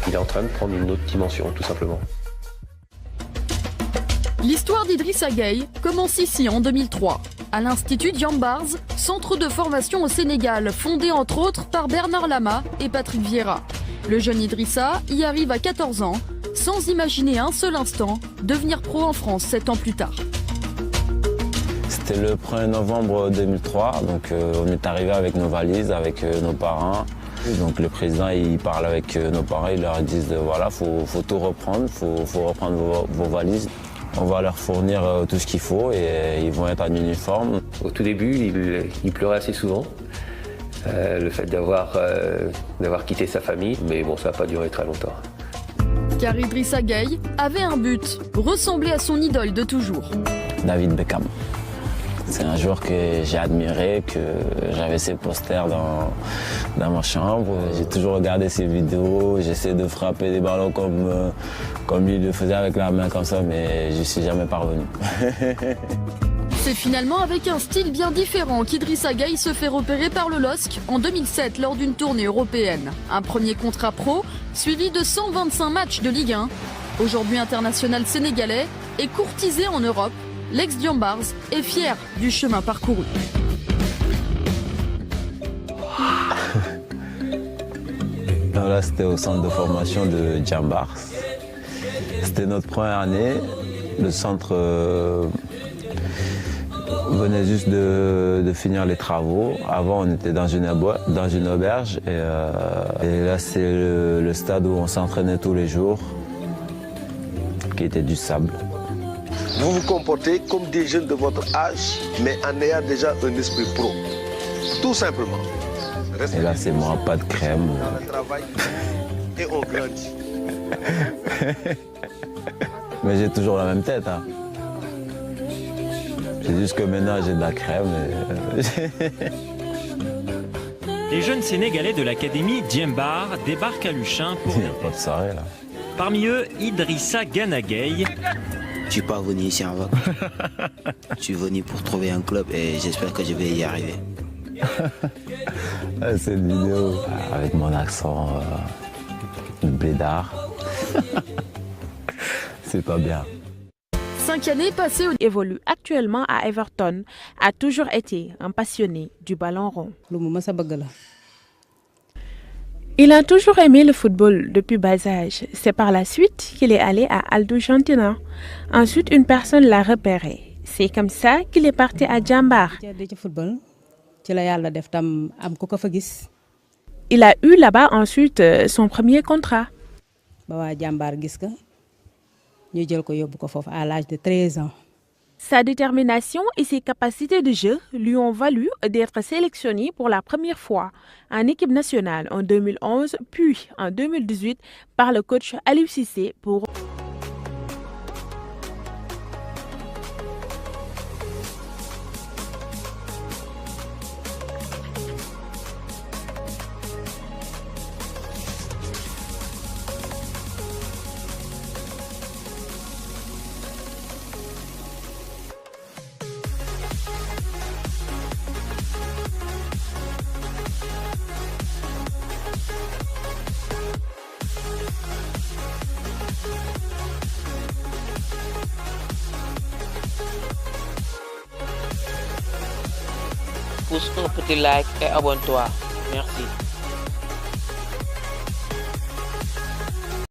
il est en train de prendre une autre dimension, tout simplement. L'histoire d'Idrissa Gueye commence ici en 2003, à l'Institut Diambars, centre de formation au Sénégal, fondé entre autres par Bernard Lama et Patrick Vieira. Le jeune Idrissa y arrive à 14 ans, sans imaginer un seul instant devenir pro en France 7 ans plus tard. C'était le 1er novembre 2003, donc on est arrivé avec nos valises, avec nos parents. Donc le président il parle avec nos parents, il leur dit voilà, faut tout reprendre, faut reprendre vos valises. On va leur fournir tout ce qu'il faut et ils vont être en uniforme. Au tout début, il pleurait assez souvent, le fait d'avoir quitté sa famille, mais bon, ça n'a pas duré très longtemps. Car Idrissa Gueye avait un but, ressembler à son idole de toujours. David Beckham. C'est un joueur que j'ai admiré, que j'avais ses posters dans ma chambre. J'ai toujours regardé ses vidéos, j'essaie de frapper des ballons comme lui le faisait avec la main comme ça, mais je ne suis jamais parvenu. C'est finalement avec un style bien différent qu'Idrissa Gueye se fait repérer par le LOSC en 2007 lors d'une tournée européenne. Un premier contrat pro, suivi de 125 matchs de Ligue 1. Aujourd'hui international sénégalais et courtisé en Europe, l'ex-Diambars est fier du chemin parcouru. Là, c'était au centre de formation de Diambars. C'était notre première année. Le centre venait juste de finir les travaux. Avant, on était dans une auberge. Et là, c'est le stade où on s'entraînait tous les jours, qui était du sable. Vous vous comportez comme des jeunes de votre âge, mais en ayant déjà un esprit pro. Tout simplement. Et là, c'est moi, pas de crème. Dans le travail, et on grandit. Mais j'ai toujours la même tête. Hein. C'est juste que maintenant, j'ai de la crème. Les jeunes Sénégalais de l'académie Diambars débarquent à Luchin pour... Il n'y a pas de soirée, là. Parmi eux, Idrissa Gana Gueye. Je suis pas venu ici en vacances. Je suis venu pour trouver un club et j'espère que je vais y arriver. Cette vidéo, avec mon accent blédard, c'est pas bien. 5 années passées au... évolue actuellement à Everton, a toujours été un passionné du ballon rond. Il a toujours aimé le football depuis bas âge. C'est par la suite qu'il est allé à Aldo Gentina. Ensuite, une personne l'a repéré. C'est comme ça qu'il est parti à Diambars. Il a eu là-bas ensuite son premier contrat. À l'âge de 13 ans. Sa détermination et ses capacités de jeu lui ont valu d'être sélectionné pour la première fois en équipe nationale en 2011, puis en 2018 par le coach Aliou Cissé pour... Pousse un petit like et abonne-toi. Merci.